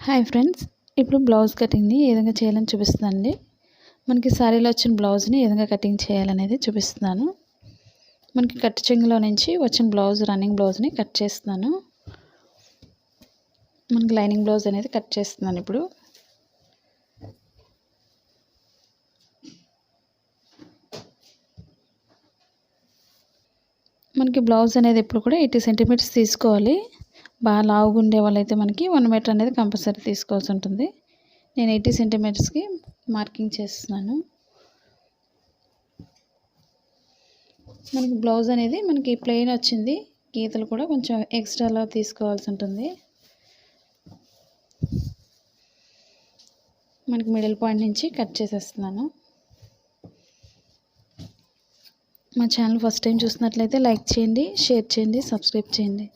Hi friends, ఇప్పుడు blouse కటింగ్ని ఏ విధంగా చేయాలని చూపిస్తుందండి. మనకి సారీలో వచ్చిన బ్లౌజ్ని ఏ విధంగా కటింగ్ చేయాలనేది చూపిస్తున్నాను. మనకి కట్ చెంగులో నుంచి వచ్చిన బ్లౌజ్ రన్నింగ్ బ్లౌజ్ని కట్ చేస్తున్నాను. మనకి లైనింగ్ బ్లౌజ్ అనేది కట్ చేస్తున్నాను. ఇప్పుడు మనకి బ్లౌజ్ అనేది ఎప్పుడు కూడా 80 సెంటీమీటర్స్ తీసుకోవాలి. బాగా లావుగా ఉండే వాళ్ళైతే మనకి 1 మీటర్ అనేది కంపల్సరీ తీసుకోవాల్సి ఉంటుంది. నేను 80 సెంటీమీటర్స్కి మార్కింగ్ చేస్తున్నాను. మనకి బ్లౌజ్ అనేది మనకి ప్లెయిన్ వచ్చింది, గీతలు కూడా కొంచెం ఎక్స్ట్రాలో తీసుకోవాల్సి ఉంటుంది. మనకి మిడిల్ పాయింట్ నుంచి కట్ చేసేస్తున్నాను. మా ఛానల్ ఫస్ట్ టైం చూసినట్లయితే లైక్ చేయండి, షేర్ చేయండి, సబ్స్క్రైబ్ చేయండి.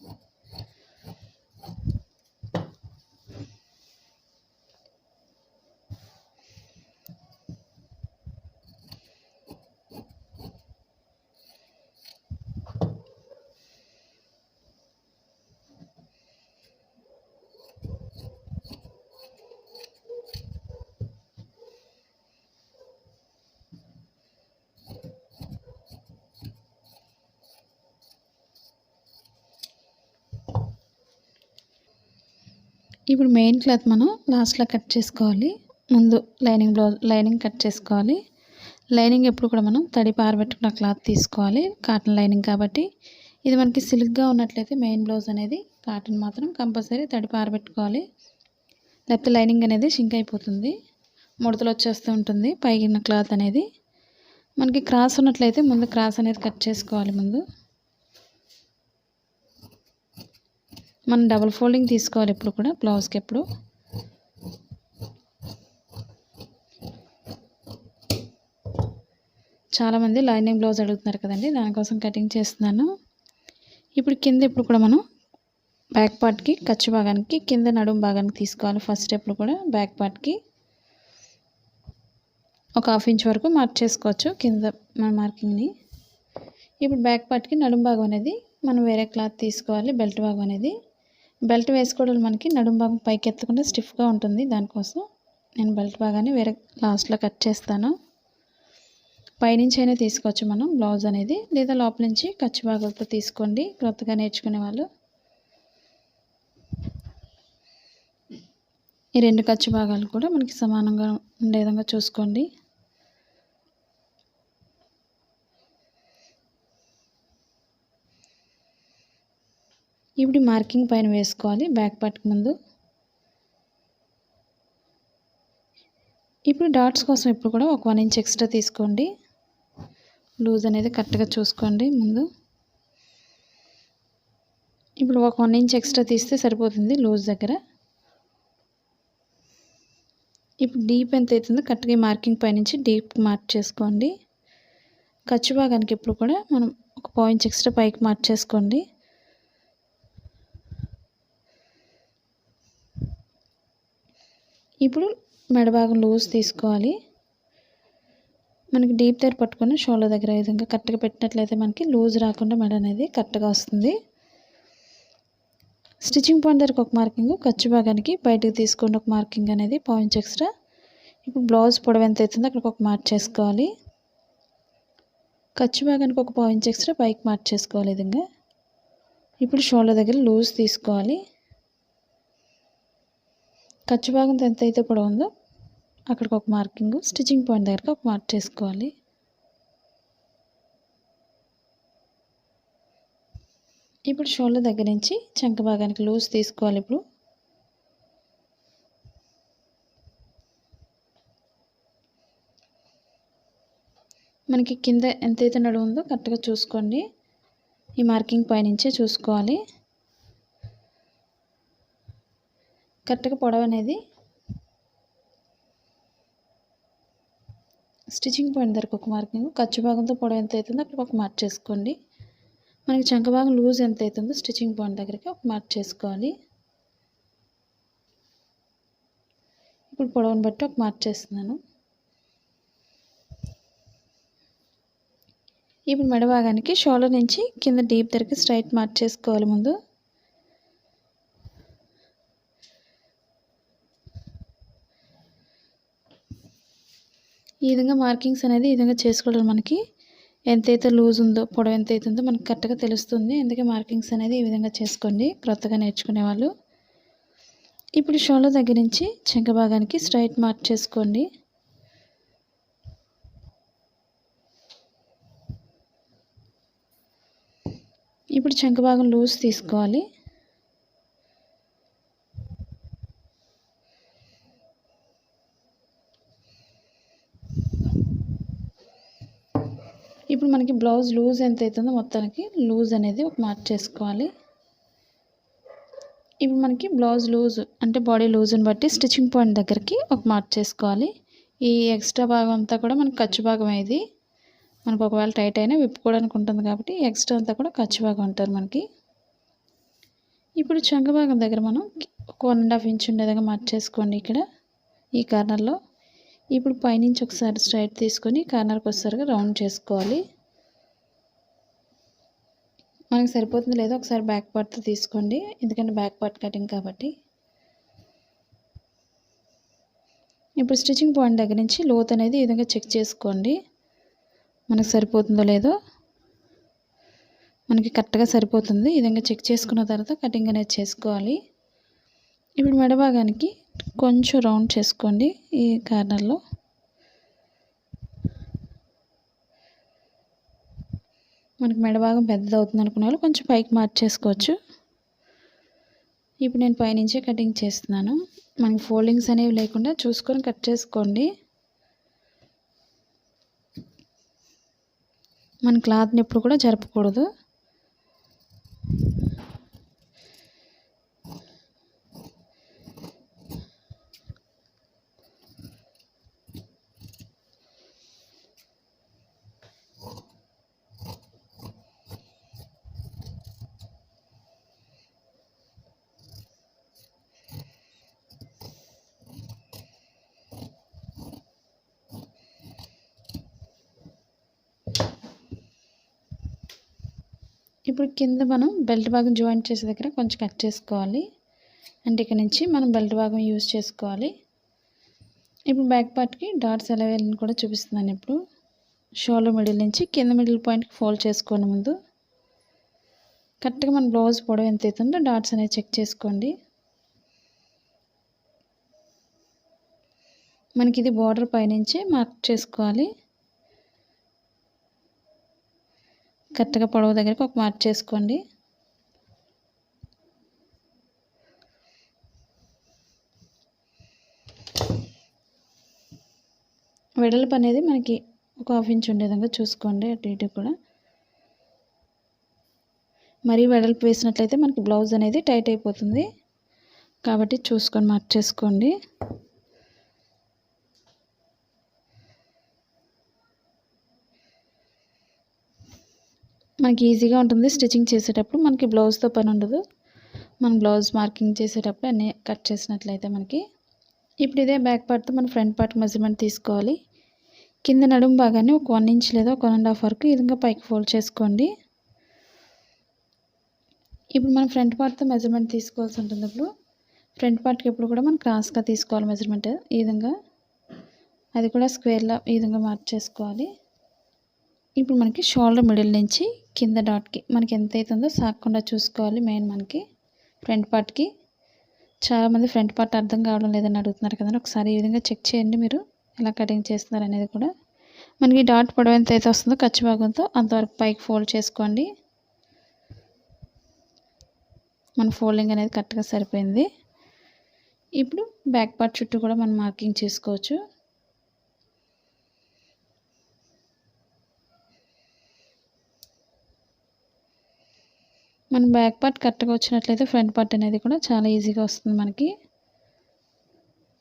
ఇప్పుడు మెయిన్ క్లాత్ మనం లాస్ట్లో కట్ చేసుకోవాలి. ముందు లైనింగ్ కట్ చేసుకోవాలి. లైనింగ్ ఎప్పుడు కూడా మనం తడిపి ఆరబెట్టుకున్న క్లాత్ తీసుకోవాలి. కాటన్ లైనింగ్ కాబట్టి ఇది మనకి సిల్క్గా ఉన్నట్లయితే మెయిన్ బ్లౌజ్ అనేది కాటన్ మాత్రం కంపల్సరీ తడిపి ఆరబెట్టుకోవాలి. లేకపోతే లైనింగ్ అనేది షింక్ అయిపోతుంది, ముడతలు వచ్చేస్తూ ఉంటుంది పైన క్లాత్ అనేది. మనకి క్రాస్ ఉన్నట్లయితే ముందు క్రాస్ అనేది కట్ చేసుకోవాలి. ముందు మనం డబుల్ ఫోల్డింగ్ తీసుకోవాలి ఎప్పుడు కూడా బ్లౌజ్కి. ఎప్పుడు చాలామంది లైనింగ్ బ్లౌజ్ అడుగుతున్నారు కదండి, దానికోసం కటింగ్ చేస్తున్నాను. ఇప్పుడు కింద ఇప్పుడు కూడా మనం బ్యాక్ పార్ట్కి ఖర్చు భాగానికి కింద నడుము భాగానికి తీసుకోవాలి. ఫస్ట్ ఎప్పుడు కూడా బ్యాక్ పార్ట్కి ఒక 1/2 ఇంచ్ వరకు మార్క్ చేసుకోవచ్చు కింద మన మార్కింగ్ని. ఇప్పుడు బ్యాక్ పార్ట్కి నడుము భాగం అనేది మనం వేరే క్లాత్ తీసుకోవాలి. బెల్ట్ భాగం అనేది బెల్ట్ వేసుకోవడం మనకి నడుము భాగం పైకి ఎత్తకుండా స్టిఫ్గా ఉంటుంది. దానికోసం నేను బెల్ట్ భాగాన్ని వేరే లాస్ట్లో కట్ చేస్తాను. పైనుంచి అయినా తీసుకోవచ్చు మనం బ్లౌజ్ అనేది, లేదా లోపల నుంచి ఖర్చు భాగాలతో తీసుకోండి కొత్తగా నేర్చుకునే వాళ్ళు. ఈ 2 ఖర్చు భాగాలు కూడా మనకి సమానంగా ఉండే విధంగా చూసుకోండి. ఇప్పుడు మార్కింగ్ పైన వేసుకోవాలి బ్యాక్ పార్ట్కి ముందు. ఇప్పుడు డాట్స్ కోసం ఇప్పుడు కూడా ఒక 1 ఇంచ్ ఎక్స్ట్రా తీసుకోండి. లూజ్ అనేది కరెక్ట్గా చూసుకోండి ముందు. ఇప్పుడు ఒక 1 ఇంచ్ ఎక్స్ట్రా తీస్తే సరిపోతుంది లూజ్ దగ్గర. ఇప్పుడు డీప్ ఎంత అవుతుందో కరెక్ట్గా మార్కింగ్ పైనుంచి డీప్ మార్క్ చేసుకోండి. ఖర్చు భాగానికి ఇప్పుడు కూడా మనం ఒక 1 ఇంచ్ ఎక్స్ట్రా పైకి మార్క్ చేసుకోండి. ఇప్పుడు మెడ భాగం లూజ్ తీసుకోవాలి. మనకి డీప్ దగ్గర పట్టుకొని షోల్డర్ దగ్గర ఈ విధంగా కరెక్ట్గా పెట్టినట్లయితే మనకి లూజ్ రాకుండా మెడ అనేది కరెక్ట్గా వస్తుంది. స్టిచ్చింగ్ పాయింట్ దగ్గరకు ఒక మార్కింగ్, ఖర్చు భాగానికి బయటకు తీసుకోండి ఒక మార్కింగ్ అనేది 1/4 ఇంచ్ ఎక్స్ట్రా. ఇప్పుడు బ్లౌజ్ పొడవు ఎంత అవుతుందో అక్కడికి ఒక మార్క్ చేసుకోవాలి. ఖర్చు భాగానికి ఒక 1/4 ఇంచ్ ఎక్స్ట్రా పైకి మార్క్ చేసుకోవాలి ఈ విధంగా. ఇప్పుడు షోల్డర్ దగ్గర లూజ్ తీసుకోవాలి. ఖర్చు భాగంతో ఎంత అయితే పొడవు ఉందో అక్కడికి ఒక మార్కింగ్, స్టిచ్చింగ్ పాయింట్ దగ్గరకు ఒక మార్క్ చేసుకోవాలి. ఇప్పుడు షోల్డర్ దగ్గర నుంచి చంక భాగానికి లూజ్ తీసుకోవాలి. ఇప్పుడు మనకి కింద ఎంతైతే నడుము ఉందో కరెక్ట్గా చూసుకోండి. ఈ మార్కింగ్ పైనుంచే చూసుకోవాలి. కరెక్ట్గా పొడవు అనేది స్టిచ్చింగ్ పాయింట్ దగ్గరకు ఒక మార్కింగ్, ఖర్చు భాగంతో పొడవు ఎంత అవుతుందో అక్కడ ఒక మార్క్ చేసుకోండి. మనకి చంక భాగం లూజ్ ఎంత అవుతుందో స్టిచ్చింగ్ పాయింట్ దగ్గరికి ఒక మార్క్ చేసుకోవాలి. ఇప్పుడు పొడవును బట్టి ఒక మార్క్ చేస్తున్నాను. ఇప్పుడు మెడ భాగానికి షోల్డర్ నుంచి కింద డీప్ దగ్గరికి స్ట్రైట్ మార్క్ చేసుకోవాలి ముందు. ఈ విధంగా మార్కింగ్స్ అనేది ఈ విధంగా చేసుకోవడం మనకి ఎంతైతే లూజ్ ఉందో, పొడవు ఎంతైతే ఉందో మనకు కరెక్ట్గా తెలుస్తుంది. అందుకే మార్కింగ్స్ అనేది ఈ విధంగా చేసుకోండి క్రొత్తగా నేర్చుకునే వాళ్ళు. ఇప్పుడు షోల్డర్ దగ్గర నుంచి చంక భాగానికి స్ట్రైట్ మార్క్ చేసుకోండి. ఇప్పుడు చంక భాగం లూజ్ తీసుకోవాలి. ఇప్పుడు మనకి బ్లౌజ్ లూజ్ ఎంత అవుతుందో మొత్తానికి లూజ్ అనేది ఒక మార్క్ చేసుకోవాలి. ఇప్పుడు మనకి బ్లౌజ్ లూజ్ అంటే బాడీ లూజ్ని బట్టి స్టిచ్చింగ్ పాయింట్ దగ్గరికి ఒక మార్క్ చేసుకోవాలి. ఈ ఎక్స్ట్రా భాగం అంతా కూడా మనకి ఖర్చు భాగం ఇది. మనకు ఒకవేళ టైట్ అయినా విప్పుకోవడానికి ఉంటుంది కాబట్టి ఎక్స్ట్రా అంతా కూడా ఖర్చు భాగం అంటారు మనకి. ఇప్పుడు చంక భాగం దగ్గర మనం 1.5 ఇంచ్ ఉండే విధంగా మార్క్ చేసుకోండి ఇక్కడ ఈ కార్నర్లో. ఇప్పుడు పైనుంచి ఒకసారి స్ట్రైట్ తీసుకొని కార్నర్కి వచ్చేసరిగా రౌండ్ చేసుకోవాలి. మనకి సరిపోతుంది లేదో ఒకసారి బ్యాక్ పార్ట్తో తీసుకోండి, ఎందుకంటే బ్యాక్ పార్ట్ కటింగ్ కాబట్టి. ఇప్పుడు స్టిచ్చింగ్ పాయింట్ దగ్గర నుంచి లోత్ అనేది ఈ విధంగా చెక్ చేసుకోండి, మనకు సరిపోతుందో లేదో. మనకి కరెక్ట్గా సరిపోతుంది. ఈ విధంగా చెక్ చేసుకున్న తర్వాత కటింగ్ అనేది చేసుకోవాలి. ఇప్పుడు మెడ భాగానికి కొంచెం రౌండ్ చేసుకోండి ఈ కార్నర్లో. మనకి మెడ భాగం పెద్దది అవుతుంది అనుకునే వాళ్ళు కొంచెం పైకి మార్క్ చేసుకోవచ్చు. ఇప్పుడు నేను పైనుంచే కటింగ్ చేస్తున్నాను. మనకి ఫోల్డింగ్స్ అనేవి లేకుండా చూసుకొని కట్ చేసుకోండి. మన క్లాత్ని ఎప్పుడు కూడా జరపకూడదు. ఇప్పుడు కింద మనం బెల్ట్ భాగం జాయింట్ చేసే దగ్గర కొంచెం కట్ చేసుకోవాలి. అంటే ఇక్కడ నుంచి మనం బెల్ట్ భాగం యూజ్ చేసుకోవాలి. ఇప్పుడు బ్యాక్ పార్ట్కి డాట్స్ ఎలా వేయాలని కూడా చూపిస్తున్నాను. ఇప్పుడు షోల్డర్ మిడిల్ నుంచి కింద మిడిల్ పాయింట్కి ఫోల్డ్ చేసుకోండి. ముందు కరెక్ట్గా మన బ్లౌజ్ పొడవు ఎంత అవుతుందో డాట్స్ అనేది చెక్ చేసుకోండి. మనకి ఇది బార్డర్ పైనుంచి మార్క్ చేసుకోవాలి. కరెక్ట్గా పొడవు దగ్గరికి ఒక మార్క్ చేసుకోండి. వెడల్పు అనేది మనకి ఒక 1/2 ఇంచ్ ఉండే విధంగా చూసుకోండి. అటు ఇటు కూడా మరీ వెడల్పు వేసినట్లయితే మనకి బ్లౌజ్ అనేది టైట్ అయిపోతుంది కాబట్టి చూసుకొని మార్క్ చేసుకోండి. మనకి ఈజీగా ఉంటుంది స్టిచ్చింగ్ చేసేటప్పుడు, మనకి బ్లౌజ్తో పని ఉండదు. మనం బ్లౌజ్ మార్కింగ్ చేసేటప్పుడు అన్నీ కట్ చేసినట్లయితే మనకి. ఇప్పుడు ఇదే బ్యాక్ పార్ట్తో మన ఫ్రంట్ పార్ట్ మెజర్మెంట్ తీసుకోవాలి. కింద నడుము భాగాన్ని ఒక 1 ఇంచ్ లేదా 1.5 వరకు ఈ విధంగా పైకి ఫోల్డ్ చేసుకోండి. ఇప్పుడు మనం ఫ్రంట్ పార్ట్తో మెజర్మెంట్ తీసుకోవాల్సి ఉంటుంది. ఇప్పుడు ఫ్రంట్ పార్ట్కి ఎప్పుడు కూడా మనం క్రాస్గా తీసుకోవాలి మెజర్మెంట్. ఈ విధంగా అది కూడా స్క్వేర్లా ఈ విధంగా మార్క్ చేసుకోవాలి. ఇప్పుడు మనకి షోల్డర్ మిడిల్ నుంచి కింద డాట్కి మనకి ఎంత అవుతుందో సాగకుండా చూసుకోవాలి. మెయిన్ మనకి ఫ్రంట్ పార్ట్కి చాలామంది ఫ్రంట్ పార్ట్ అర్థం కావడం లేదని అడుగుతున్నారు కదండి. ఒకసారి ఈ విధంగా చెక్ చేయండి మీరు ఎలా కటింగ్ చేస్తున్నారు అనేది కూడా. మనకి డాట్ పొడవు ఎంత అయితే వస్తుందో ఖర్చు భాగంతో అంతవరకు పైకి ఫోల్డ్ చేసుకోండి. మన ఫోల్డింగ్ అనేది కరెక్ట్గా సరిపోయింది. ఇప్పుడు బ్యాక్ పార్ట్ చుట్టూ కూడా మనం మార్కింగ్ చేసుకోవచ్చు. మన బ్యాక్ పార్ట్ కరెక్ట్గా వచ్చినట్లయితే ఫ్రంట్ పార్ట్ అనేది కూడా చాలా ఈజీగా వస్తుంది మనకి.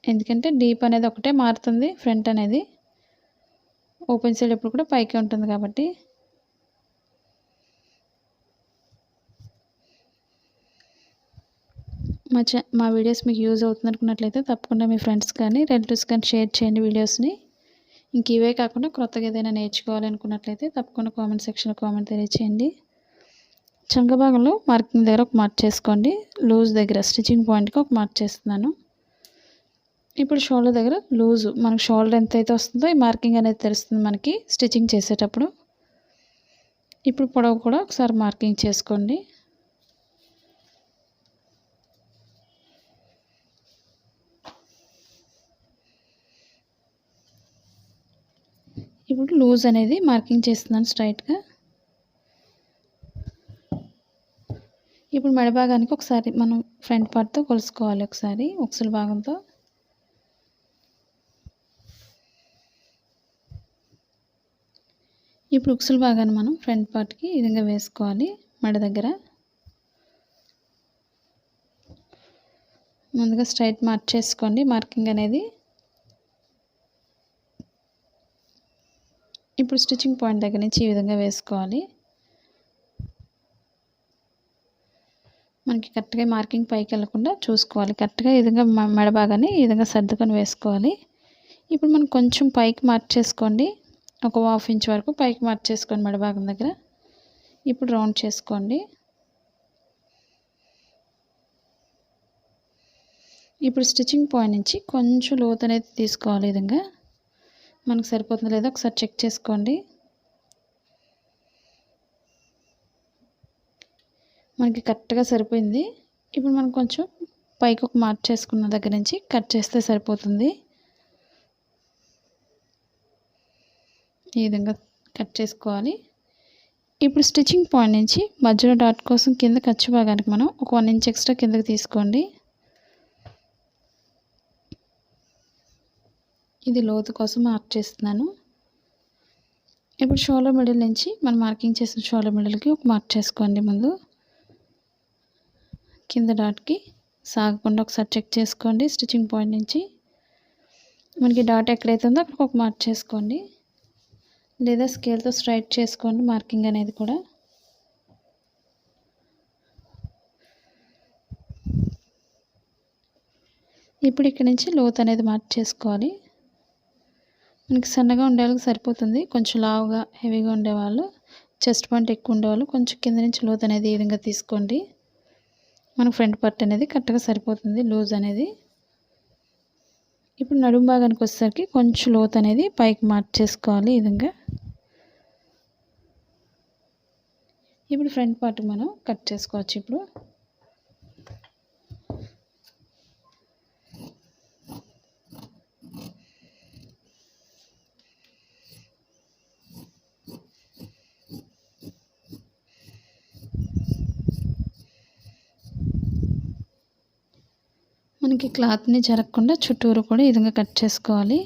ఎందుకంటే డీప్ అనేది ఒకటే మారుతుంది, ఫ్రంట్ అనేది ఓపెన్ సైడ్ ఎప్పుడు కూడా పైకి ఉంటుంది కాబట్టి. మా వీడియోస్ మీకు యూజ్ అవుతుంది అనుకున్నట్లయితే తప్పకుండా మీ ఫ్రెండ్స్ కానీ రిలేటివ్స్ కానీ షేర్ చేయండి వీడియోస్ని. ఇంక ఇవే కాకుండా కొత్తగా ఏదైనా నేర్చుకోవాలనుకున్నట్లయితే తప్పకుండా కామెంట్ సెక్షన్లో కామెంట్ తెలియచేయండి. చంక భాగంలో మార్కింగ్ దగ్గర ఒక మార్క్ చేసుకోండి. లూజ్ దగ్గర స్టిచ్చింగ్ పాయింట్కి ఒక మార్క్ చేస్తున్నాను. ఇప్పుడు షోల్డర్ దగ్గర లూజు మనకు షోల్డర్ ఎంతైతే వస్తుందో ఈ మార్కింగ్ అనేది తెలుస్తుంది మనకి స్టిచ్చింగ్ చేసేటప్పుడు. ఇప్పుడు పొడవు కూడా ఒకసారి మార్కింగ్ చేసుకోండి. ఇప్పుడు లూజ్ అనేది మార్కింగ్ చేస్తున్నాను స్ట్రైట్గా. ఇప్పుడు మెడ భాగానికి ఒకసారి మనం ఫ్రంట్ పార్ట్తో కొలుసుకోవాలి, ఒకసారి ఉక్సుల భాగంతో. ఇప్పుడు ఉక్సుల భాగాన్ని మనం ఫ్రంట్ పార్ట్కి ఈ విధంగా వేసుకోవాలి. మెడ దగ్గర ముందుగా స్ట్రైట్ మార్క్ చేసుకోండి మార్కింగ్ అనేది. ఇప్పుడు స్టిచ్చింగ్ పాయింట్ దగ్గర నుంచి ఈ విధంగా వేసుకోవాలి. మనకి కరెక్ట్గా మార్కింగ్ పైకి వెళ్ళకుండా చూసుకోవాలి. కరెక్ట్గా ఈ విధంగా మెడ భాగాన్ని ఈ విధంగా సర్దుకొని వేసుకోవాలి. ఇప్పుడు మనం కొంచెం పైకి మార్క్ చేసుకోండి, ఒక 1/2 ఇంచ్ వరకు పైకి మార్క్ చేసుకోండి మెడ భాగం దగ్గర. ఇప్పుడు రౌండ్ చేసుకోండి. ఇప్పుడు స్టిచ్చింగ్ పాయింట్ నుంచి కొంచెం లోతు అనేది తీసుకోవాలి. ఈ విధంగా మనకు సరిపోతుందో లేదో ఒకసారి చెక్ చేసుకోండి. మనకి కరెక్ట్గా సరిపోయింది. ఇప్పుడు మనం కొంచెం పైకి ఒక మార్క్ చేసుకున్న దగ్గర నుంచి కట్ చేస్తే సరిపోతుంది. ఈ విధంగా కట్ చేసుకోవాలి. ఇప్పుడు స్టిచ్చింగ్ పాయింట్ నుంచి మధ్యలో డాట్ కోసం కింద ఖర్చు భాగానికి మనం ఒక 1 ఇంచ్ ఎక్స్ట్రా కిందకి తీసుకోండి. ఇది లోతు కోసం మార్క్ చేస్తున్నాను. ఇప్పుడు షోల్డర్ మిడిల్ నుంచి మనం మార్కింగ్ చేసిన షోల్డర్ మిడిల్కి ఒక మార్క్ చేసుకోండి. ముందు కింద డాట్కి సాగకుండా ఒకసారి చెక్ చేసుకోండి. స్టిచ్చింగ్ పాయింట్ నుంచి మనకి డాట్ ఎక్కడైతే ఉందో అక్కడికి ఒక మార్క్ చేసుకోండి, లేదా స్కేల్తో స్ట్రైట్ చేసుకోండి మార్కింగ్ అనేది కూడా. ఇప్పుడు ఇక్కడ నుంచి లోతు అనేది మార్క్ చేసుకోవాలి. మనకి సన్నగా ఉండే వాళ్ళకి సరిపోతుంది. కొంచెం లావుగా హెవీగా ఉండేవాళ్ళు, చెస్ట్ పాయింట్ ఎక్కువ ఉండేవాళ్ళు కొంచెం కింద నుంచి లోతు అనేది ఈ విధంగా తీసుకోండి. మనకు ఫ్రంట్ పార్ట్ అనేది కరెక్ట్గా సరిపోతుంది లూజ్ అనేది. ఇప్పుడు నడుము భాగానికి వచ్చేసరికి కొంచెం లోతు అనేది పైకి మార్క్ చేసుకోవాలి ఈ విధంగా. ఇప్పుడు ఫ్రంట్ పార్ట్ మనం కట్ చేసుకోవచ్చు. ఇప్పుడు మనకి క్లాత్ని జరగకుండా చుట్టూరు కూడా ఈ విధంగా కట్ చేసుకోవాలి.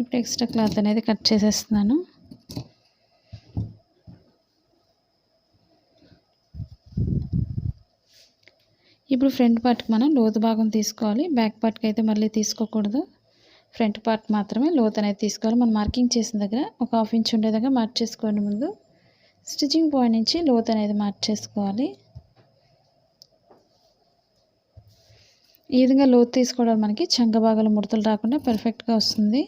ఇప్పుడు ఎక్స్ట్రా క్లాత్ అనేది కట్ చేసేస్తున్నాను. ఇప్పుడు ఫ్రంట్ పార్ట్కి మనం లోతు భాగం తీసుకోవాలి, బ్యాక్ పార్ట్కి అయితే మళ్ళీ తీసుకోకూడదు. ఫ్రంట్ పార్ట్ మాత్రమే లోతు అనేది తీసుకోవాలి. మనం మార్కింగ్ చేసిన దగ్గర ఒక 1/2 ఇంచ్ ఉండేదాకా మార్క్ చేసుకోండి. ముందు స్టిచ్చింగ్ పాయింట్ నుంచి లోతు అనేది మార్క్ చేసుకోవాలి. ఈ విధంగా లోతు తీసుకోవడం మనకి చంక భాగాలు ముడతలు రాకుండా పర్ఫెక్ట్గా వస్తుంది.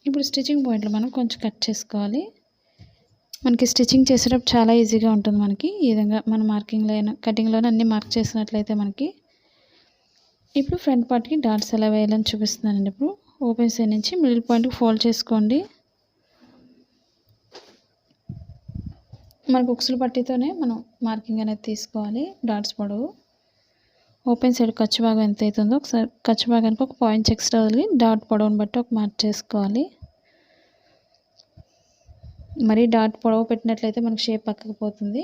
ఇప్పుడు స్టిచ్చింగ్ పాయింట్లు మనం కొంచెం కట్ చేసుకోవాలి. మనకి స్టిచ్చింగ్ చేసేటప్పుడు చాలా ఈజీగా ఉంటుంది. మనకి ఈ విధంగా మన మార్కింగ్లో అయినా కటింగ్లోనే అన్నీ మార్క్ చేసినట్లయితే మనకి. ఇప్పుడు ఫ్రంట్ పార్ట్కి డాట్స్ ఎలా వేయాలని చూపిస్తున్నానండి. ఇప్పుడు ఓపెన్ సైడ్ నుంచి మిడిల్ పాయింట్కి ఫోల్డ్ చేసుకోండి. మనకు ఉక్సుల పట్టీతోనే మనం మార్కింగ్ అనేది తీసుకోవాలి. డాట్స్ పొడవు ఓపెన్ సైడ్ ఖర్చు భాగం ఎంత అవుతుందో ఒకసారి ఖర్చు భాగానికి ఒక 1 ఇంచ్ ఎక్స్ట్రా వదిలి డాట్ పొడవుని బట్టి ఒక మార్క్ చేసుకోవాలి. మరి డాట్ పొడవు పెట్టినట్లయితే మనకు షేప్ పక్కకు పోతుంది.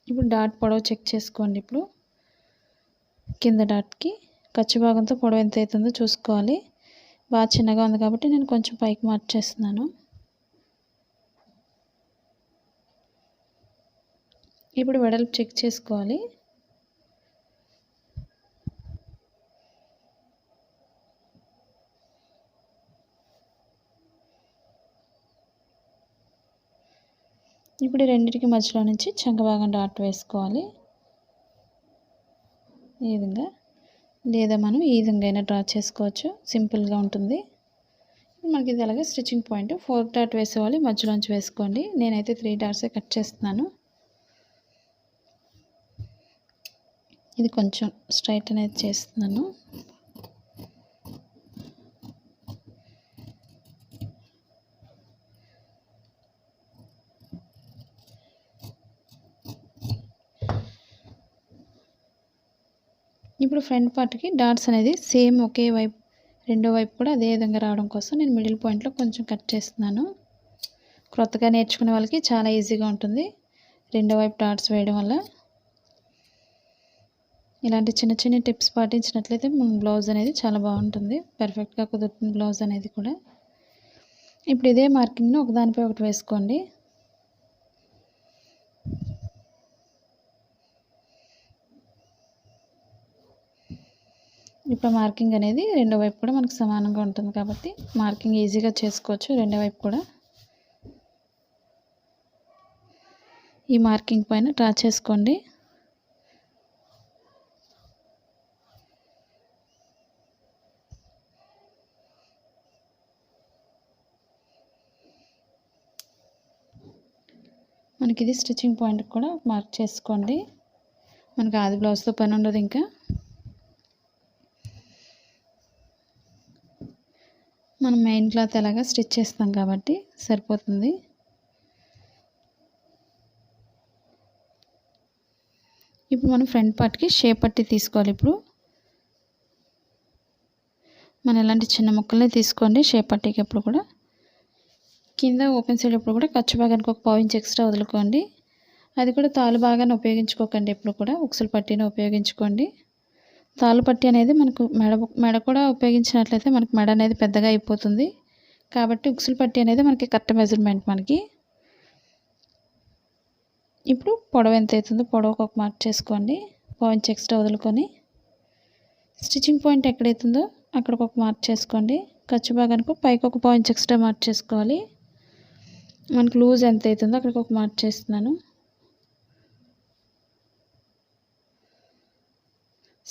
ఇప్పుడు డాట్ పొడవు చెక్ చేసుకోండి. ఇప్పుడు కింద డాట్కి ఖర్చు భాగంతో పొడవు ఎంత అవుతుందో చూసుకోవాలి. బాగా చిన్నగా ఉంది కాబట్టి నేను కొంచెం పైకి మార్క్ చేస్తున్నాను. ఇప్పుడు వెడల్పు చెక్ చేసుకోవాలి. ఇప్పుడు రెండిటికి మధ్యలో నుంచి చంక భాగం డాట్ వేసుకోవాలి ఈ విధంగా, లేదా మనం ఈ విధంగా అయినా డ్రా చేసుకోవచ్చు, సింపుల్గా ఉంటుంది. మనకి ఇది అలాగే స్టిచ్చింగ్ పాయింట్ 4 డాట్ వేసేవాళ్ళు మధ్యలోంచి వేసుకోండి. నేనైతే 3 డాట్సే కట్ చేస్తున్నాను. ఇది కొంచెం స్ట్రైట్ అనేది చేస్తున్నాను. ఇప్పుడు ఫ్రంట్ పార్ట్కి డాట్స్ అనేది సేమ్ ఒకే వైపు, రెండో వైపు కూడా అదే విధంగా రావడం కోసం నేను మిడిల్ పాయింట్లో కొంచెం కట్ చేస్తున్నాను. క్రొత్తగా నేర్చుకునే వాళ్ళకి చాలా ఈజీగా ఉంటుంది రెండో వైపు డాట్స్ వేయడం వల్ల. ఇలాంటి చిన్న చిన్న టిప్స్ పాటించినట్లయితే మన బ్లౌజ్ అనేది చాలా బాగుంటుంది, పర్ఫెక్ట్గా కుదురుతుంది బ్లౌజ్ అనేది కూడా. ఇప్పుడు ఇదే మార్కింగ్ను ఒకదానిపై ఒకటి వేసుకోండి. ఇప్పుడు మార్కింగ్ అనేది రెండో వైపు కూడా మనకు సమానంగా ఉంటుంది కాబట్టి మార్కింగ్ ఈజీగా చేసుకోవచ్చు రెండో వైపు కూడా. ఈ మార్కింగ్ పైన డ్రా చేసుకోండి. మనకి ఇది స్టిచ్చింగ్ పాయింట్ కూడా మార్క్ చేసుకోండి. మనకి ఆది బ్లౌజ్తో పని ఉండదు. ఇంకా మనం మెయిన్ క్లాత్ ఎలాగా స్టిచ్ చేస్తాం కాబట్టి సరిపోతుంది. ఇప్పుడు మనం ఫ్రంట్ పార్ట్కి షేప్ పట్టి తీసుకోవాలి. ఇప్పుడు మనం ఇలాంటి చిన్న ముక్కలే తీసుకోండి. షేప్ పట్టీకి ఎప్పుడు కూడా కింద ఓపెన్ సైడ్ ఎప్పుడు కూడా ఖర్చు భాగానికి ఒక పావు ఇంచ్ ఎక్స్ట్రా వదులుకోండి. అది కూడా తాలు భాగాన్ని ఉపయోగించుకోకండి, ఎప్పుడు కూడా ఉక్సులు పట్టీని ఉపయోగించుకోండి. తాలు పట్టీ అనేది మనకు మెడ కూడా ఉపయోగించినట్లయితే మనకు మెడ అనేది పెద్దగా అయిపోతుంది కాబట్టి ఉక్సులు పట్టీ అనేది మనకి కరెక్ట్ మెజర్మెంట్ మనకి. ఇప్పుడు పొడవు ఎంత అవుతుందో పొడవుకు ఒక మార్క్ చేసుకోండి, పావు ఇంచ్ ఎక్స్ట్రా వదులుకొని. స్టిచ్చింగ్ పాయింట్ ఎక్కడైతుందో అక్కడికి ఒక మార్క్ చేసుకోండి. ఖర్చు భాగానికి పైకి ఒక పావు ఇంచ్ ఎక్స్ట్రా మార్క్ చేసుకోవాలి. మనకు లూజ్ ఎంత అవుతుందో అక్కడికి ఒక మార్క్ చేస్తున్నాను.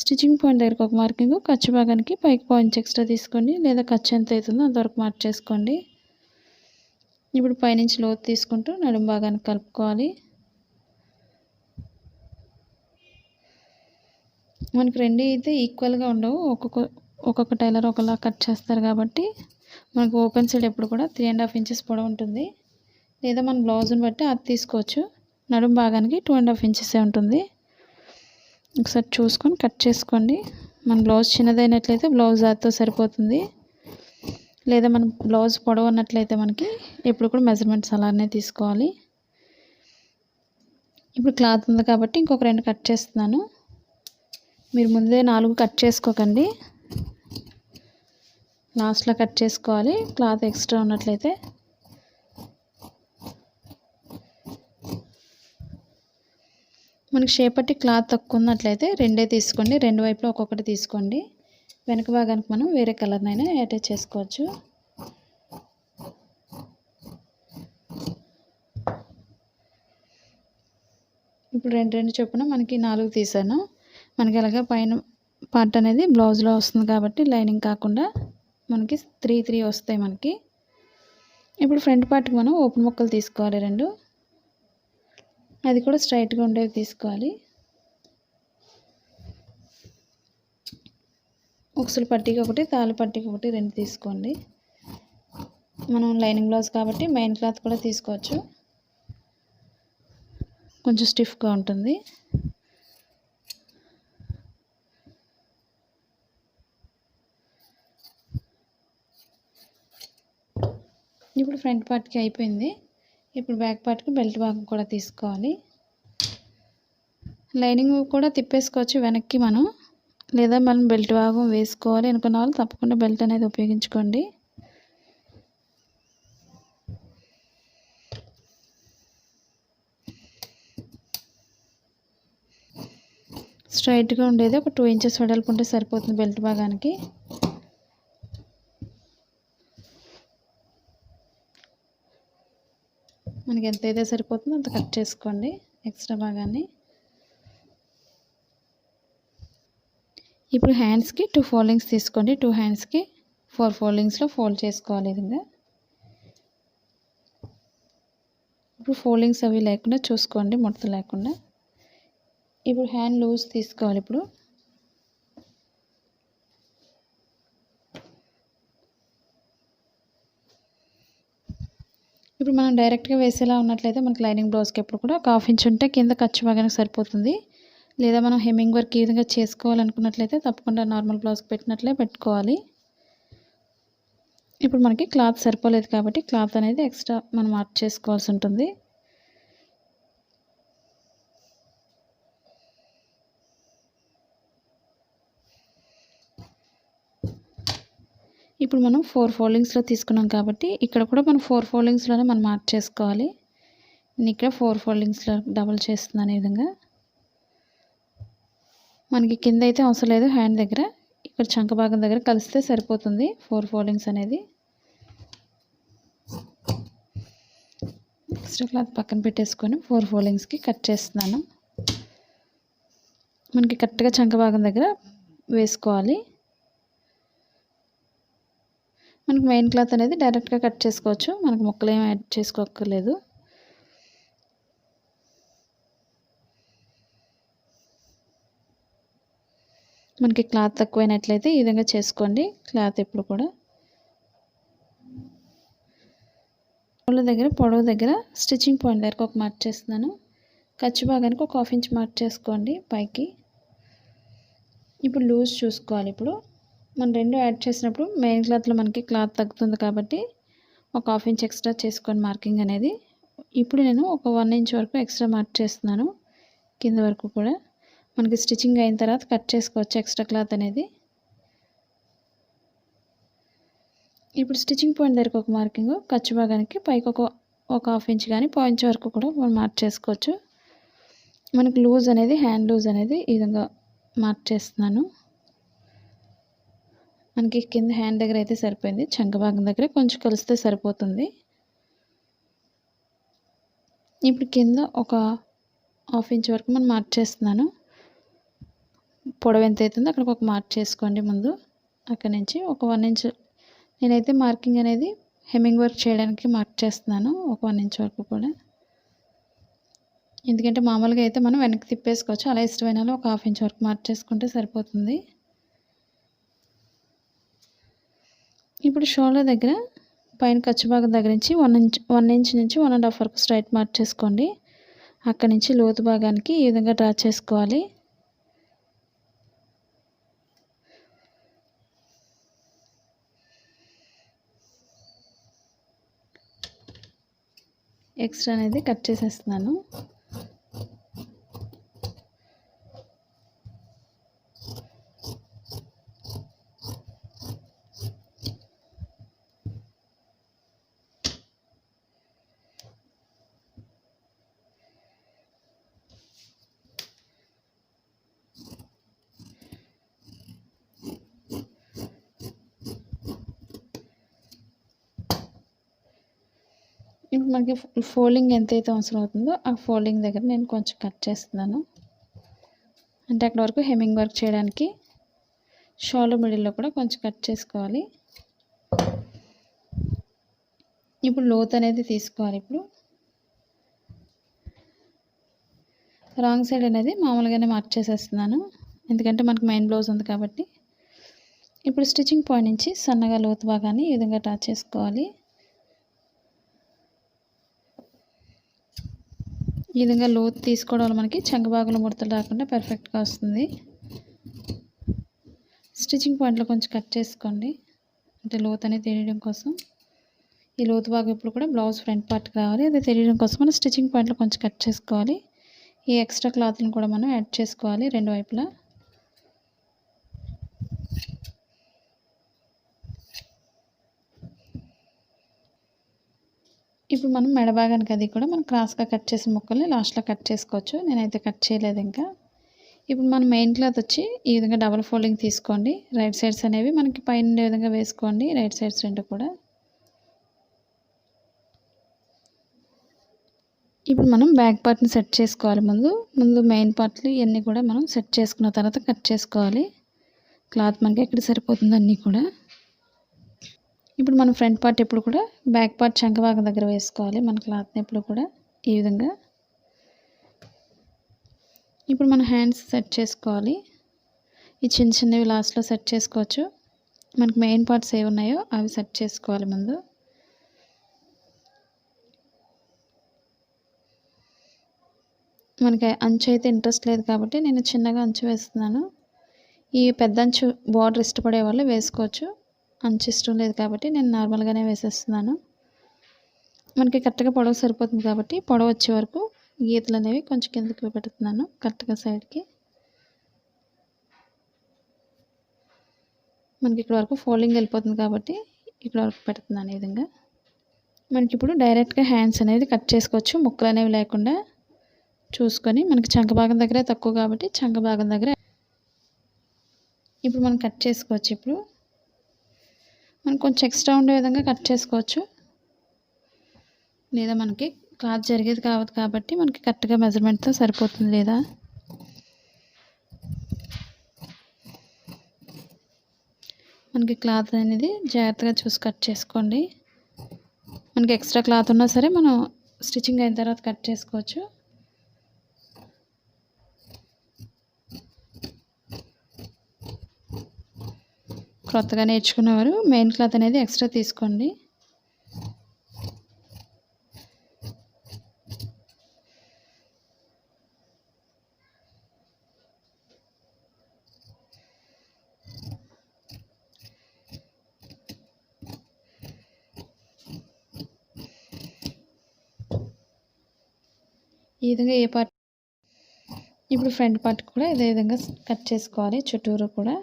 స్టిచ్చింగ్ పాయింట్ దగ్గరకు ఒక మార్కింగ్, ఖర్చు భాగానికి పైకి పావు ఇంచ్ ఎక్స్ట్రా తీసుకోండి, లేదా ఖర్చు ఎంత అవుతుందో అంతవరకు మార్క్ చేసుకోండి. ఇప్పుడు పైనుంచి లోతు తీసుకుంటూ నడుము భాగానికి కలుపుకోవాలి. మనకి రెండు అయితే ఈక్వల్గా ఉండవు, ఒక్కొక్క టైలర్ ఒకలా కట్ చేస్తారు కాబట్టి మనకు ఓపెన్ సైడ్ ఎప్పుడు కూడా 3.5 ఇంచెస్ పొడవు ఉంటుంది, లేదా మన బ్లౌజ్ని బట్టి అది తీసుకోవచ్చు. నడుము భాగానికి 2.5 ఇంచెసే ఉంటుంది. ఒకసారి చూసుకొని కట్ చేసుకోండి. మన బ్లౌజ్ చిన్నదైనట్లయితే బ్లౌజ్ దారితో సరిపోతుంది, లేదా మన బ్లౌజ్ పొడవు ఉన్నట్లయితే మనకి ఎప్పుడు కూడా మెజర్మెంట్స్ అలానే తీసుకోవాలి. ఇప్పుడు క్లాత్ ఉంది కాబట్టి ఇంకొక 2 కట్ చేస్తున్నాను. మీరు ముందే 4 కట్ చేసుకోకండి, లాస్ట్లో కట్ చేసుకోవాలి క్లాత్ ఎక్స్ట్రా ఉన్నట్లయితే. మనకి షేప్ పట్టి క్లాత్ తక్కువ ఉన్నట్లయితే 2 తీసుకోండి, 2 వైపులో ఒక్కొక్కటి తీసుకోండి. వెనక భాగానికి మనం వేరే కలర్నైనా అటాచ్ చేసుకోవచ్చు. ఇప్పుడు 2 చొప్పున మనకి 4 తీసాను. మనకి అలాగా పైన పార్ట్ అనేది బ్లౌజ్లో వస్తుంది కాబట్టి లైనింగ్ కాకుండా మనకి 3 వస్తాయి మనకి. ఇప్పుడు ఫ్రంట్ పార్ట్కి మనం ఓపెన్ ముక్కలు తీసుకోవాలి 2, అది కూడా స్ట్రైట్గా ఉండేవి తీసుకోవాలి. ఉక్సులు పట్టీకి ఒకటి, తాళ్ళు పట్టీకి ఒకటి 2 తీసుకోండి. మనం లైనింగ్ బ్లౌజ్ కాబట్టి మెయిన్ క్లాత్ కూడా తీసుకోవచ్చు, కొంచెం స్టిఫ్గా ఉంటుంది. ఇప్పుడు ఫ్రంట్ పార్ట్కి అయిపోయింది. ఇప్పుడు బ్యాక్ పార్ట్కి బెల్ట్ భాగం కూడా తీసుకోవాలి. లైనింగ్ కూడా తిప్పేసుకోవచ్చు వెనక్కి మనం, లేదా మనం బెల్ట్ భాగం వేసుకోవాలి అనుకున్న వాళ్ళు తప్పకుండా బెల్ట్ అనేది ఉపయోగించుకోండి. స్ట్రైట్గా ఉండేది ఒక 2 ఇంచెస్ వెడల్పు ఉంటే సరిపోతుంది బెల్ట్ భాగానికి. మనకి ఎంతైతే సరిపోతుందో అంత కట్ చేసుకోండి ఎక్స్ట్రా భాగాన్ని. ఇప్పుడు హ్యాండ్స్కి 2 ఫోల్డింగ్స్ తీసుకోండి. 2 హ్యాండ్స్కి 4 ఫోల్డింగ్స్లో ఫోల్డ్ చేసుకోవాలి ఈ విధంగా. ఇప్పుడు ఫోల్డింగ్స్ అవి లేకుండా చూసుకోండి, ముడత లేకుండా. ఇప్పుడు హ్యాండ్ లూజ్ తీసుకోవాలి. ఇప్పుడు మనం డైరెక్ట్గా వేసేలా ఉన్నట్లయితే మనకి లైనింగ్ బ్లౌజ్కి ఎప్పుడు కూడా ఒక 1/2 ఇంచ్ ఉంటే కింద ఖర్చు భాగానికి సరిపోతుంది. లేదా మనం హెమ్మింగ్ వర్క్ ఈ విధంగా చేసుకోవాలనుకున్నట్లయితే తప్పకుండా నార్మల్ బ్లౌజ్కి పెట్టినట్లే పెట్టుకోవాలి. ఇప్పుడు మనకి క్లాత్ సరిపోలేదు కాబట్టి క్లాత్ అనేది ఎక్స్ట్రా మనం మార్క్ చేసుకోవాల్సి ఉంటుంది. ఇప్పుడు మనం 4 ఫోల్డింగ్స్లో తీసుకున్నాం కాబట్టి ఇక్కడ కూడా మనం 4 ఫోల్డింగ్స్లోనే మనం మార్క్ చేసుకోవాలి. నేను ఇక్కడ 4 ఫోల్డింగ్స్లో డబుల్ చేస్తున్నాను ఈ విధంగా. మనకి కింద అయితే అవసరం లేదు, హ్యాండ్ దగ్గర ఇక్కడ చంక భాగం దగ్గర కలిస్తే సరిపోతుంది 4 ఫోల్డింగ్స్ అనేది. ఎక్స్ట్రా క్లాత్ పక్కన పెట్టేసుకొని 4 ఫోల్డింగ్స్కి కట్ చేస్తున్నాను. మనకి కరెక్ట్గా చంక భాగం దగ్గర వేసుకోవాలి. మనకి మెయిన్ క్లాత్ అనేది డైరెక్ట్గా కట్ చేసుకోవచ్చు, మనకు ముక్కలు ఏమి యాడ్ చేసుకోక్కర్లేదు. మనకి క్లాత్ తక్కువైనట్లయితే ఈ విధంగా చేసుకోండి. క్లాత్ ఎప్పుడు కూడా దగ్గర పొడవు దగ్గర స్టిచ్చింగ్ పాయింట్ దగ్గర ఒక మార్క్ చేస్తున్నాను. ఖర్చు భాగానికి ఒక 1/2 ఇంచ్ మార్క్ చేసుకోండి పైకి. ఇప్పుడు లూజ్ చూసుకోవాలి. ఇప్పుడు మనం 2 యాడ్ చేసినప్పుడు మెయిన్ క్లాత్లో మనకి క్లాత్ తగ్గుతుంది కాబట్టి ఒక 1/2 ఇంచ్ ఎక్స్ట్రా చేసుకోండి మార్కింగ్ అనేది. ఇప్పుడు నేను ఒక 1 ఇంచ్ వరకు ఎక్స్ట్రా మార్క్ చేస్తున్నాను కింద వరకు కూడా. మనకి స్టిచ్చింగ్ అయిన తర్వాత కట్ చేసుకోవచ్చు ఎక్స్ట్రా క్లాత్ అనేది. ఇప్పుడు స్టిచ్చింగ్ పాయింట్ దగ్గరకు ఒక మార్కింగ్, ఖర్చు భాగానికి పైకి ఒక 1/2 ఇంచ్ కానీ 1 ఇంచ్ వరకు కూడా మనం మార్క్ చేసుకోవచ్చు. మనకి లూజ్ అనేది హ్యాండ్ లూజ్ అనేది ఈ విధంగా మార్క్ చేస్తున్నాను. మనకి కింద హ్యాండ్ దగ్గర అయితే సరిపోయింది, చంక భాగం దగ్గర కొంచెం కలిస్తే సరిపోతుంది. ఇప్పుడు కింద ఒక 1/2 ఇంచ్ వరకు మనం మార్క్ చేస్తున్నాను. పొడవు ఎంత అవుతుందో అక్కడ ఒక మార్క్ చేసుకోండి ముందు. అక్కడి నుంచి ఒక 1 ఇంచ్ నేనైతే మార్కింగ్ అనేది హెమ్మింగ్ వర్క్ చేయడానికి మార్క్ చేస్తున్నాను, ఒక 1 ఇంచ్ వరకు కూడా. ఎందుకంటే మామూలుగా అయితే మనం వెనక్కి తిప్పేసుకోవచ్చు, అలా ఇష్టమైన వాళ్ళు ఒక 1/2 ఇంచ్ వరకు మార్క్ చేసుకుంటే సరిపోతుంది. ఇప్పుడు షోల్డర్ దగ్గర పైన ఖర్చు భాగం దగ్గర నుంచి 1 ఇంచ్ నుంచి 1.5 వరకు స్ట్రైట్ మార్క్ చేసుకోండి. అక్కడి నుంచి లోతు భాగానికి ఈ విధంగా డ్రా చేసుకోవాలి. ఎక్స్ట్రా అనేది కట్ చేసేస్తున్నాను. ఇప్పుడు మనకి ఫోల్డింగ్ ఎంతైతే అవసరం అవుతుందో ఆ ఫోల్డింగ్ దగ్గర నేను కొంచెం కట్ చేస్తున్నాను. అంటే అక్కడ వరకు హెమ్మింగ్ వర్క్ చేయడానికి షోల్డర్ మిడిల్లో కూడా కొంచెం కట్ చేసుకోవాలి. ఇప్పుడు లోత్ అనేది తీసుకోవాలి. ఇప్పుడు రాంగ్ సైడ్ అనేది మామూలుగానే మార్క్ చేసేస్తున్నాను, ఎందుకంటే మనకు మెయిన్ బ్లౌజ్ ఉంది కాబట్టి. ఇప్పుడు స్టిచ్చింగ్ పాయింట్ నుంచి సన్నగా లోతు భాగాన్ని ఈ విధంగా డ్రా చేసుకోవాలి. ఈ విధంగా లోతు తీసుకోవడం వల్ల మనకి చంక భాగంలో ముడతలు రాకుండా పర్ఫెక్ట్గా వస్తుంది. స్టిచ్చింగ్ పాయింట్లో కొంచెం కట్ చేసుకోండి, అంటే లోతు అనేది తెలియడం కోసం. ఈ లోతు భాగం ఇప్పుడు కూడా బ్లౌజ్ ఫ్రంట్ పార్ట్కి రావాలి, అది తెలియడం కోసం మనం స్టిచ్చింగ్ పాయింట్లో కొంచెం కట్ చేసుకోవాలి. ఈ ఎక్స్ట్రా క్లాత్ని కూడా మనం యాడ్ చేసుకోవాలి రెండు వైపులా. ఇప్పుడు మనం మెడ భాగానికి అది కూడా మనం క్రాస్గా కట్ చేసిన ముక్కల్ని లాస్ట్లో కట్ చేసుకోవచ్చు. నేనైతే కట్ చేయలేదు ఇంకా. ఇప్పుడు మన మెయిన్ క్లాత్ వచ్చి ఈ విధంగా డబుల్ ఫోల్డింగ్ తీసుకోండి. రైట్ సైడ్స్ అనేవి మనకి పైన ఉండే విధంగా వేసుకోండి. రైట్ సైడ్స్ రెండు కూడా. ఇప్పుడు మనం బ్యాక్ పార్ట్ని సెట్ చేసుకోవాలి. ముందు మెయిన్ పార్ట్లు ఇవన్నీ కూడా మనం సెట్ చేసుకున్న తర్వాత కట్ చేసుకోవాలి. క్లాత్ మనకి ఎక్కడ సరిపోతుందో అన్నీ కూడా. ఇప్పుడు మనం ఫ్రంట్ పార్ట్ ఎప్పుడు కూడా బ్యాక్ పార్ట్ చంక భాగం దగ్గర వేసుకోవాలి. మన క్లాత్ని ఎప్పుడు కూడా ఈ విధంగా. ఇప్పుడు మన హ్యాండ్స్ సెట్ చేసుకోవాలి. ఈ చిన్నవి లాస్ట్లో సెట్ చేసుకోవచ్చు. మనకి మెయిన్ పార్ట్స్ ఏవి ఉన్నాయో అవి సెట్ చేసుకోవాలి ముందు. మనకి అంచు అయితే ఇంట్రెస్ట్ లేదు కాబట్టి నేను చిన్నగా అంచు వేస్తున్నాను. ఈ పెద్ద అంచు బార్డర్ ఇష్టపడే వాళ్ళు వేసుకోవచ్చు. అంచు ఇష్టం లేదు కాబట్టి నేను నార్మల్గానే వేసేస్తున్నాను. మనకి కరెక్ట్గా పొడవు సరిపోతుంది కాబట్టి పొడవు వచ్చే వరకు గీతలు అనేవి కొంచెం కిందకి పెడుతున్నాను కరెక్ట్గా సైడ్కి. మనకి ఇక్కడ వరకు ఫోల్డింగ్ వెళ్ళిపోతుంది కాబట్టి ఇక్కడ వరకు పెడుతున్నాను ఈ విధంగా. మనకి ఇప్పుడు డైరెక్ట్గా హ్యాండ్స్ అనేది కట్ చేసుకోవచ్చు. ముక్కలు అనేవి లేకుండా చూసుకొని. మనకి చంక భాగం దగ్గరే తక్కువ కాబట్టి చంక భాగం దగ్గర ఇప్పుడు మనం కట్ చేసుకోవచ్చు. ఇప్పుడు మనం కొంచెం ఎక్స్ట్రా ఉండే విధంగా కట్ చేసుకోవచ్చు. లేదా మనకి క్లాత్ జరిగేది కావద్దు కాబట్టి మనకి కరెక్ట్గా మెజర్మెంట్తో సరిపోతుంది. లేదా మనకి క్లాత్ అనేది జాగ్రత్తగా చూసి కట్ చేసుకోండి. మనకి ఎక్స్ట్రా క్లాత్ ఉన్నా సరే మనం స్టిచ్చింగ్ అయిన తర్వాత కట్ చేసుకోవచ్చు. కొత్తగా నేర్చుకున్నవారు మెయిన్ క్లాత్ అనేది ఎక్స్ట్రా తీసుకోండి. ఈ విధంగా ఏ పార్ట్ ఇప్పుడు ఫ్రంట్ పార్ట్ కూడా ఇదే విధంగా కట్ చేసుకోవాలి. చుట్టూరు కూడా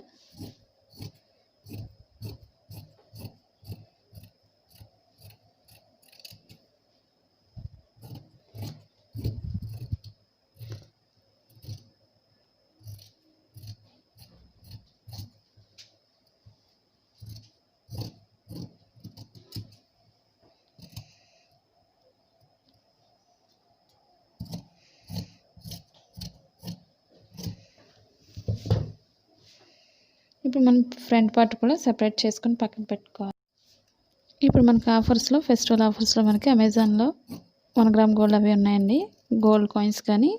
ఇప్పుడు మనం ఫ్రంట్ పార్ట్ కూడా సెపరేట్ చేసుకొని పక్కన పెట్టుకోవాలి. ఇప్పుడు మనకి ఆఫర్స్లో ఫెస్టివల్ ఆఫర్స్లో మనకి అమెజాన్లో 1 గ్రామ్ గోల్డ్ అవి ఉన్నాయండి. గోల్డ్ కాయిన్స్ కానీ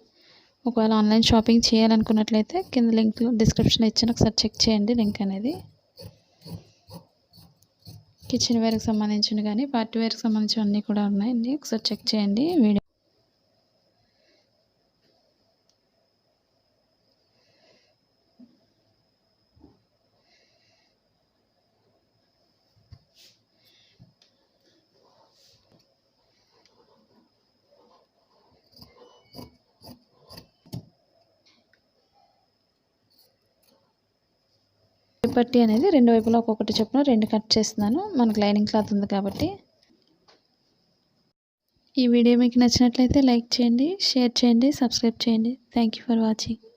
ఒకవేళ ఆన్లైన్ షాపింగ్ చేయాలనుకున్నట్లయితే కింద లింక్లో డిస్క్రిప్షన్లో ఇచ్చాను. ఒకసారి చెక్ చేయండి లింక్ అనేది. కిచెన్ వేర్కి సంబంధించినవి కానీ పార్టీ వేర్కి సంబంధించినవి అన్నీ కూడా ఉన్నాయండి. ఒకసారి చెక్ చేయండి వీడియో. పట్టీ అనేది రెండు వైపులా ఒక్కొక్కటి చొప్పున 2 కట్ చేస్తున్నాను. మనకు లైనింగ్ క్లాత్ ఉంది కాబట్టి. ఈ వీడియో మీకు నచ్చినట్లయితే లైక్ చేయండి, షేర్ చేయండి, సబ్స్క్రైబ్ చేయండి. Thank you for watching.